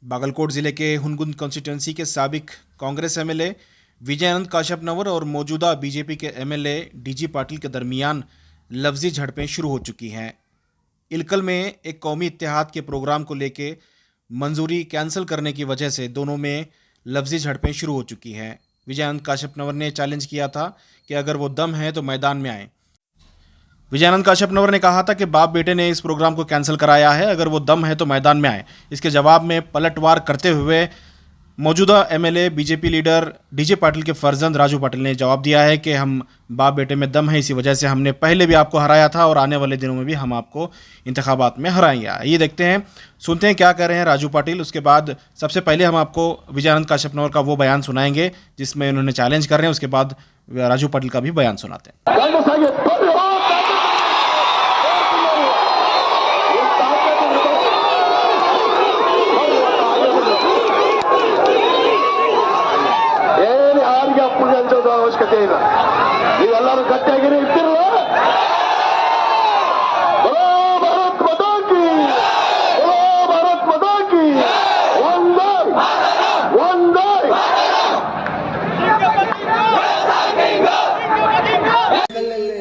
बागलकोट जिले के हुनगुंद कॉन्स्टिट्यूंसी के साबिक कांग्रेस एमएलए विजयानंद काश्यपनवर और मौजूदा बीजेपी के एमएलए डीजी पाटिल के दरमियान लफ्जी झड़पें शुरू हो चुकी हैं। इलकल में एक कौमी इत्तेहाद के प्रोग्राम को लेके मंजूरी कैंसिल करने की वजह से दोनों में लफ्जी झड़पें शुरू हो चुकी हैं। विजयानंद काश्यपनवर ने चैलेंज किया था कि अगर वो दम है तो मैदान में आए। विजयानंद काश्यपनवर ने कहा था कि बाप बेटे ने इस प्रोग्राम को कैंसिल कराया है, अगर वो दम है तो मैदान में आए। इसके जवाब में पलटवार करते हुए मौजूदा MLA BJP leader DJ Patil के फर्जंद राजू पाटिल ने जवाब दिया है कि हम बाप बेटे में दम है, इसी वजह से हमने पहले भी आपको हराया था और आने वाले दिनों में भी हम आपको इंतखाबात में हराएंगे। ये देखते हैं, सुनते हैं क्या कह रहे हैं राजू पाटिल। उसके बाद सबसे पहले हम आपको विजयानंद काश्यपनवर का वो बयान सुनाएंगे जिसमें उन्होंने चैलेंज कर रहे हैं। उसके बाद राजू पाटिल का भी बयान सुनाते हैं। ಅವಶ್ಯಕತೆ ಇಲ್ಲ, ನೀವೆಲ್ಲರೂ ಗಟ್ಟಿಯಾಗಿರಿ, ಇರ್ತಿರಲ್ಲ. ಭಾರತ್ ಮಾತಾ ಕಿ, ಭಾರತ್ ಮಾತಾ ಕಿ, ಒಂದೇ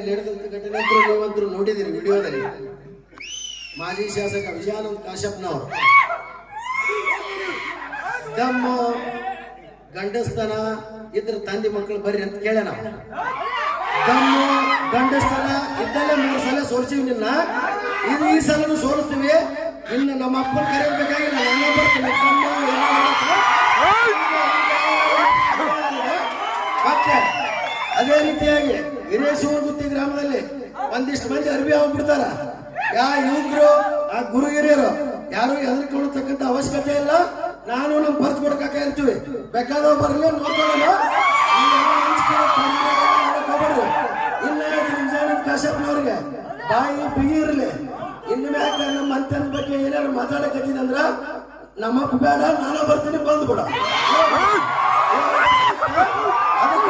ನಡೆದಂತ ಘಟನೆ ನೀವಂತರೂ ನೋಡಿದಿರಿ ವಿಡಿಯೋದಲ್ಲಿ. ಮಾಜಿ ಶಾಸಕ ವಿಜಯಾನಂದ ಕಾಶ್ಯಪನವರು ತಮ್ಮ ಗಂಡಸ್ತನ ಇದ್ರ ತಂದೆ ಮಕ್ಕಳು ಬರ್ರಿ ಅಂತ ಕೇಳ. ನಾವು ತಮ್ಮ ಗಂಡಸ್ತನ ಇದ್ದಲ್ಲೇ 3 ಸಲ ಸೋಲ್ಸಿವಿ ನಿನ್ನ, ಇದು ಈ ಸಲನು ಸೋಲಿಸ್ತೀವಿ. ಇನ್ನು ನಮ್ಮ ಅಪ್ಪನ ಕರೆಯಬೇಕಾಗಿಲ್ಲ, ನಾನು ಬರ್ತೀನಿ. ಮತ್ತೆ ಅದೇ ರೀತಿಯಾಗಿ ಹಿರೇಶಿವಗುತ್ತಿ ಗ್ರಾಮದಲ್ಲಿ ಒಂದಿಷ್ಟು ಮಂದಿ ಅರ್ಬಿ ಹೋಗ್ಬಿಡ್ತಾರ. ಯುವಕರು ಆ ಗುರು ಹಿರಿಯರು ಯಾರು ಹೆದರ್ಕೊಳ್ಳತಕ್ಕಂಥ ಅವಶ್ಯಕತೆ ಇಲ್ಲ. ನಾನು ನಮ್ ಬರ್ತ್ ಕೊಡಕಾಕ ಇರ್ತೀವಿ, ಬೇಕಾದವ ಬರಲಿ ನೋಡ್ಕೊಳ್ಳೋಣ. ಇನ್ನ ವಿಜಯಾನಂದ ಕಾಶ್ಯಪನವ್ರಿಗೆ ಬಾಯಿ ಬಿಗಿ ಇರಲಿ. ಇನ್ನು ಮ್ಯಾಕ ನಮ್ಮ ಮಂತ್ಯನ ಬಗ್ಗೆ ಏನಾದ್ರು ಮಾತಾಡಕತ್ತಿದಂದ್ರ ನಮ್ಮಪ್ಪ ಬೇಡ, ನಾನು ಬರ್ತೀನಿ, ಬಂದ್ಬಿಡ. ಅದಕ್ಕ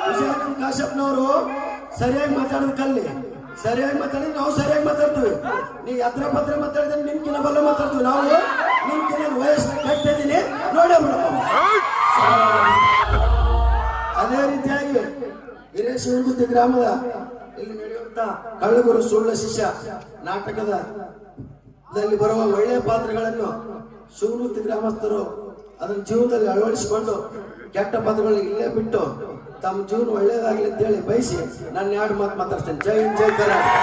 ವಿಜಯಾನಂದ ಕಾಶ್ಯಪನವರು ಸರಿಯಾಗಿ ಮಾತಾಡೋದು ಕಲ್ಲಿ. ಸರಿಯಾಗಿ ಮಾತಾಡಿದ್ರೆ ನಾವು ಸರಿಯಾಗಿ ಮಾತಾಡ್ತೀವಿ. ನೀ ಅದ್ರ ಪತ್ರ ಮಾತಾಡಿದ್ರೆ ನಿಮ್ಗಿನ ಬಲ್ಲ ಮಾತಾಡ್ತೀವಿ. ನಾವು ನಿಮ್ಗಿನ ವಯಸ್ಸು ಕಟ್ಟಿದ್ದೀನಿ ನೋಡೇ ಬಿಡ. ಅದೇ ರೀತಿಯಾಗಿ ಹಿರೇಶಿವಗುತ್ತಿ ಗ್ರಾಮದ ಇಲ್ಲಿ ನಡೆಯುವಂತ ಕಳ್ಳಗುರು ಸುಳ್ಳ ಶಿಷ್ಯ ನಾಟಕದಲ್ಲಿ ಬರುವ ಒಳ್ಳೆಯ ಪಾತ್ರಗಳನ್ನು ಶಿವಗುತ್ತಿ ಗ್ರಾಮಸ್ಥರು ಅದನ್ನ ಜೀವನದಲ್ಲಿ ಅಳವಡಿಸಿಕೊಂಡು ಕೆಟ್ಟ ಪದಗಳನ್ನ ಇಲ್ಲೇ ಬಿಟ್ಟು ತಮ್ಮ ಜೀವನ ಒಳ್ಳೇದಾಗ್ಲಿ ಅಂತ ಹೇಳಿ ಬಯಸಿ ನಾನು 2 ಮಾತು ಮಾತಾಡ್ತೇನೆ. ಜೈ ಹಿಂದ್, ಜೈ ಕರ್ನಾಟಕ.